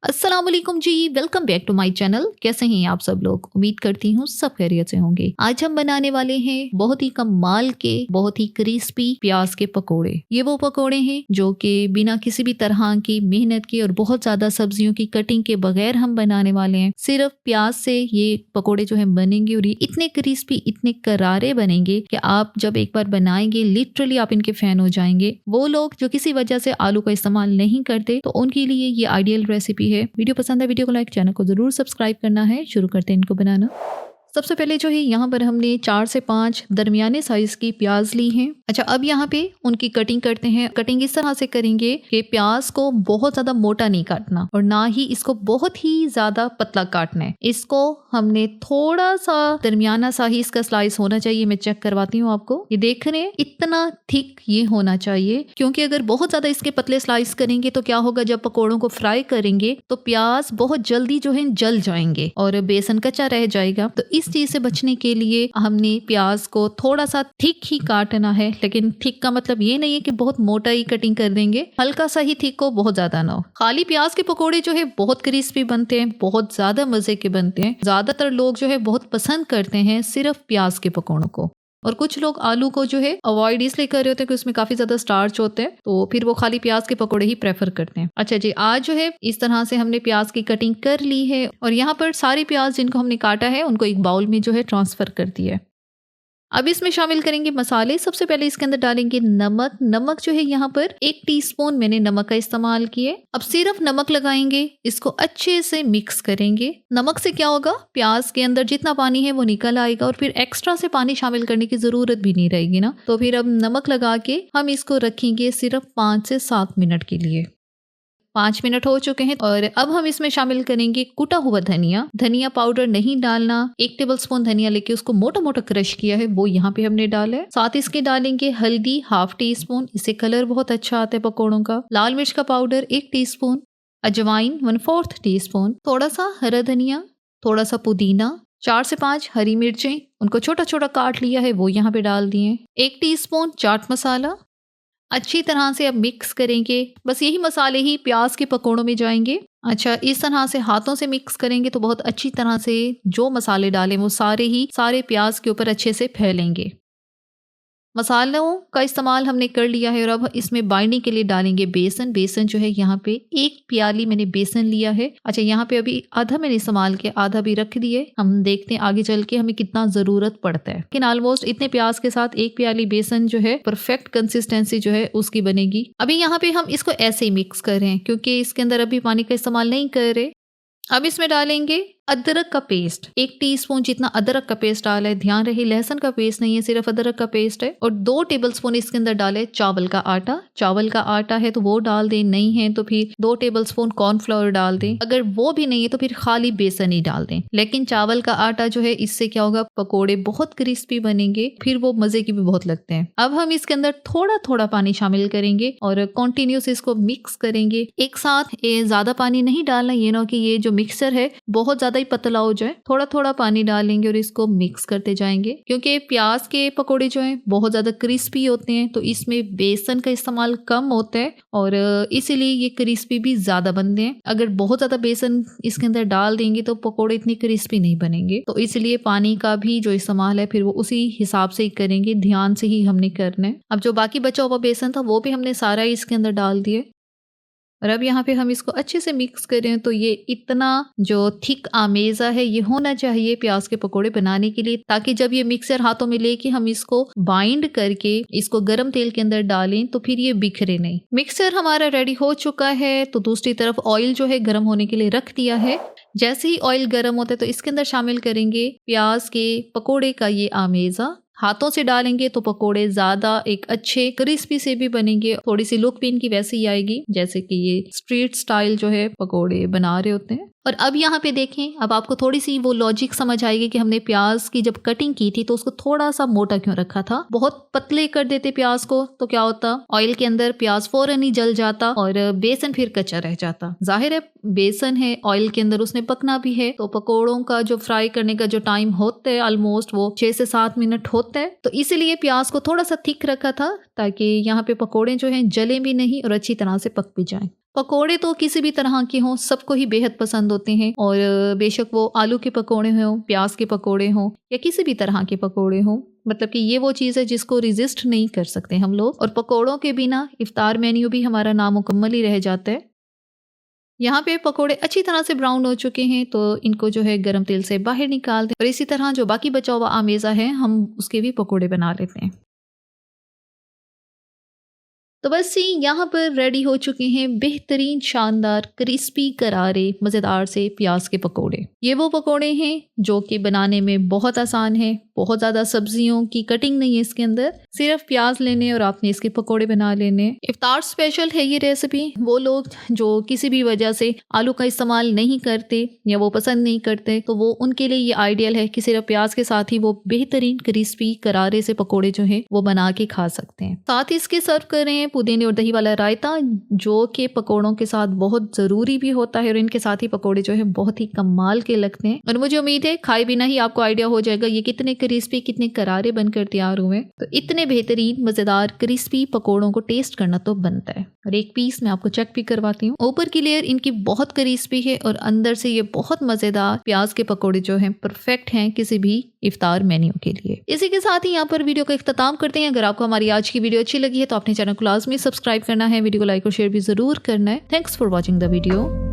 अस्सलाम वालेकुम जी, welcome back to my channel. कैसे हैं आप सब लोग? उम्मीद करती हूँ सब खैरियत से होंगे। आज हम बनाने वाले हैं बहुत ही कमाल के, बहुत ही क्रिस्पी प्याज के पकोड़े। ये वो पकोड़े हैं जो कि बिना किसी भी तरह की मेहनत की और बहुत ज्यादा सब्जियों की कटिंग के बगैर हम बनाने वाले हैं। सिर्फ प्याज से ये पकोड़े जो है बनेंगे और ये इतने क्रिस्पी, इतने करारे बनेंगे कि आप जब एक बार बनाएंगे लिटरली आप इनके फैन हो जाएंगे। वो लोग जो किसी वजह से आलू का इस्तेमाल नहीं करते तो उनके लिए ये आइडियल रेसिपी है। वीडियो पसंद है, वीडियो को लाइक, चैनल को जरूर सब्सक्राइब करना है। शुरू करते हैं इनको बनाना। सबसे पहले जो है यहाँ पर हमने 4 से 5 दरमियाने साइज की प्याज ली हैं। अच्छा, अब यहाँ पे उनकी कटिंग करते हैं। कटिंग इस तरह से करेंगे कि प्याज को बहुत ज्यादा मोटा नहीं काटना और ना ही इसको बहुत ही ज्यादा पतला काटना है। इसको हमने थोड़ा सा दरमियाना सा ही इसका स्लाइस होना चाहिए। मैं चेक करवाती हूँ आपको। ये देख रहे हैं, इतना थिक ये होना चाहिए, क्योंकि अगर बहुत ज्यादा इसके पतले स्लाइस करेंगे तो क्या होगा, जब पकौड़ों को फ्राई करेंगे तो प्याज बहुत जल्दी जो है जल जाएंगे और बेसन कच्चा रह जाएगा। तो इस चीज से बचने के लिए हमने प्याज को थोड़ा सा थिक ही काटना है। लेकिन थिक का मतलब ये नहीं है कि बहुत मोटा ही कटिंग कर देंगे, हल्का सा ही थिक हो, बहुत ज्यादा ना हो। खाली प्याज के पकोड़े जो है बहुत क्रिस्पी बनते हैं, बहुत ज्यादा मजे के बनते हैं। ज्यादातर लोग जो है बहुत पसंद करते हैं सिर्फ प्याज के पकोड़ों को, और कुछ लोग आलू को जो है अवॉइड इसलिए कर रहे होते हैं कि उसमें काफी ज्यादा स्टार्च होते हैं, तो फिर वो खाली प्याज के पकोड़े ही प्रेफर करते हैं। अच्छा जी, आज जो है इस तरह से हमने प्याज की कटिंग कर ली है और यहाँ पर सारी प्याज जिनको हमने काटा है उनको एक बाउल में जो है ट्रांसफर कर दिया है। अब इसमें शामिल करेंगे मसाले। सबसे पहले इसके अंदर डालेंगे नमक। नमक जो है यहाँ पर 1 टीस्पून मैंने नमक का इस्तेमाल किया। अब सिर्फ नमक लगाएंगे, इसको अच्छे से मिक्स करेंगे। नमक से क्या होगा, प्याज के अंदर जितना पानी है वो निकल आएगा और फिर एक्स्ट्रा से पानी शामिल करने की जरूरत भी नहीं रहेगी ना। तो फिर अब नमक लगा के हम इसको रखेंगे सिर्फ 5 से 7 मिनट के लिए। 5 मिनट हो चुके हैं और अब हम इसमें शामिल करेंगे कुटा हुआ धनिया। धनिया पाउडर नहीं डालना। 1 टेबलस्पून धनिया लेके उसको मोटा मोटा क्रश किया है, वो यहाँ पे हमने डाला है। साथ इसके डालेंगे हल्दी ½ टीस्पून, इससे कलर बहुत अच्छा आता है पकौड़ों का। लाल मिर्च का पाउडर 1 टीस्पून, अजवाइन 1/4 टीस्पून, थोड़ा सा हरा धनिया, थोड़ा सा पुदीना, 4 से 5 हरी मिर्चें, उनको छोटा छोटा काट लिया है, वो यहाँ पे डाल दिए। 1 टीस्पून चाट मसाला। अच्छी तरह से अब मिक्स करेंगे। बस यही मसाले ही प्याज के पकोड़ों में जाएंगे। अच्छा, इस तरह से हाथों से मिक्स करेंगे तो बहुत अच्छी तरह से जो मसाले डालें वो सारे प्याज के ऊपर अच्छे से फैलेंगे। मसालों का इस्तेमाल हमने कर लिया है और अब इसमें बाइंडिंग के लिए डालेंगे बेसन। बेसन जो है यहाँ पे 1 प्याली मैंने बेसन लिया है। अच्छा, यहाँ पे अभी आधा मैंने इस्तेमाल किया, आधा भी रख दिए। हम देखते हैं आगे चल के हमें कितना जरूरत पड़ता है, लेकिन ऑलमोस्ट इतने प्याज के साथ 1 प्याली बेसन जो है परफेक्ट कंसिस्टेंसी जो है उसकी बनेगी। अभी यहाँ पे हम इसको ऐसे ही मिक्स कर रहे हैं क्योंकि इसके अंदर अभी पानी का इस्तेमाल नहीं कर रहे। अब इसमें डालेंगे अदरक का पेस्ट। 1 टीस्पून जितना अदरक का पेस्ट डाला है। ध्यान रहे लहसुन का पेस्ट नहीं है, सिर्फ अदरक का पेस्ट है। और 2 टेबलस्पून इसके अंदर डाले चावल का आटा। चावल का आटा है तो वो डाल दें, नहीं है तो फिर 2 टेबलस्पून कॉर्नफ्लावर डाल दें। अगर वो भी नहीं है तो फिर खाली बेसन ही डाल दें। लेकिन चावल का आटा जो है इससे क्या होगा, पकोड़े बहुत क्रिस्पी बनेंगे, फिर वो मजे की भी बहुत लगते हैं। अब हम इसके अंदर थोड़ा थोड़ा पानी शामिल करेंगे और कॉन्टिन्यूस इसको मिक्स करेंगे। एक साथ ज्यादा पानी नहीं डालना, ये ना कि ये जो मिक्सर है बहुत ज्यादा ही पतला हो जाए। थोड़ा थोड़ा पानी डालेंगे और इसको मिक्स करते जाएंगे, क्योंकि प्याज के पकोड़े जो हैं बहुत ज्यादा क्रिस्पी होते हैं तो इसमें बेसन का इस्तेमाल कम होता है और इसीलिए ये क्रिस्पी भी ज्यादा बनते हैं। अगर बहुत ज्यादा बेसन इसके अंदर डाल देंगे तो पकोड़े इतने क्रिस्पी नहीं बनेंगे। तो इसलिए पानी का भी जो इस्तेमाल है फिर वो उसी हिसाब से ही करेंगे, ध्यान से ही हमने करना है। अब जो बाकी बचा हुआ बेसन था वो भी हमने सारा इसके अंदर डाल दिया और अब यहाँ पे हम इसको अच्छे से मिक्स करें तो ये इतना जो थिक आमेजा है ये होना चाहिए प्याज के पकोड़े बनाने के लिए, ताकि जब ये मिक्सर हाथों में लेके हम इसको बाइंड करके इसको गरम तेल के अंदर डालें तो फिर ये बिखरे नहीं। मिक्सर हमारा रेडी हो चुका है तो दूसरी तरफ ऑयल जो है गर्म होने के लिए रख दिया है। जैसे ही ऑयल गर्म होता है तो इसके अंदर शामिल करेंगे प्याज के पकोड़े का ये आमेजा। हाथों से डालेंगे तो पकोड़े ज्यादा एक अच्छे क्रिस्पी से भी बनेंगे, थोड़ी सी लुक भी इनकी वैसे ही आएगी जैसे कि ये स्ट्रीट स्टाइल जो है पकोड़े बना रहे होते हैं। और अब यहाँ पे देखें, अब आपको थोड़ी सी वो लॉजिक समझ आएगी कि हमने प्याज की जब कटिंग की थी तो उसको थोड़ा सा मोटा क्यों रखा था। बहुत पतले कर देते प्याज को तो क्या होता, ऑयल के अंदर प्याज फौरन ही जल जाता और बेसन फिर कच्चा रह जाता। जाहिर है बेसन है ऑयल के अंदर, उसने पकना भी है, तो पकोड़ों का जो फ्राई करने का जो टाइम होता है ऑलमोस्ट वो 6 से 7 मिनट होता है। तो इसीलिए प्याज को थोड़ा सा थिक रखा था ताकि यहाँ पे पकोड़े जो हैं जले भी नहीं और अच्छी तरह से पक भी जाएं। पकोड़े तो किसी भी तरह के हों, सबको ही बेहद पसंद होते हैं और बेशक वो आलू के पकोड़े हों, प्याज के पकोड़े हों या किसी भी तरह के पकोड़े हों, मतलब कि ये वो चीज़ है जिसको रेजिस्ट नहीं कर सकते हम लोग। और पकोड़ों के बिना इफ्तार मेन्यू भी हमारा नामुकम्मल ही रह जाता है। यहाँ पे पकोड़े अच्छी तरह से ब्राउन हो चुके हैं तो इनको जो है गरम तेल से बाहर निकाल दें और इसी तरह जो बाकी बचा हुआ आमेज़ा है हम उसके भी पकोड़े बना लेते हैं। तो बस यहाँ पर रेडी हो चुके हैं बेहतरीन शानदार क्रिस्पी करारे मज़ेदार से प्याज के पकोड़े। ये वो पकोड़े हैं जो कि बनाने में बहुत आसान है, बहुत ज़्यादा सब्जियों की कटिंग नहीं है इसके अंदर, सिर्फ प्याज लेने और आपने इसके पकोड़े बना लेने। इफ्तार स्पेशल है ये रेसिपी। वो लोग जो किसी भी वजह से आलू का इस्तेमाल नहीं करते या वो पसंद नहीं करते तो वो उनके लिए ये आइडियल है कि सिर्फ प्याज के साथ ही वो बेहतरीन क्रिस्पी करारे से पकोड़े जो है वो बना के खा सकते हैं। साथ ही इसके सर्व कर रहे हैं पुदीने और दही वाला रायता जो कि पकोड़ों के साथ बहुत ज़रूरी भी होता है और इनके साथ ही पकोड़े जो है बहुत ही कमाल के लगते हैं। और मुझे उम्मीद है खाए बिना ही आपको आइडिया हो जाएगा ये कितने क्रिस्पी कितने करारे बनकर तैयार हुए। तो इतने बेहतरीन मज़ेदार क्रिस्पी पकोड़ों को टेस्ट करना तो बनता है। और एक पीस मैं आपको चेक भी करवाती हूँ। ऊपर की लेयर इनकी बहुत क्रिस्पी है और अंदर से ये बहुत मज़ेदार प्याज के पकोड़े जो हैं परफेक्ट हैं किसी भी इफ्तार मेन्यू के लिए। इसी के साथ ही यहाँ पर वीडियो का इख्तिताम करते हैं। अगर आपको हमारी आज की वीडियो अच्छी लगी है तो अपने चैनल को लाजमी सब्सक्राइब करना है, वीडियो को लाइक और शेयर भी जरूर करना है। Thanks for watching the video.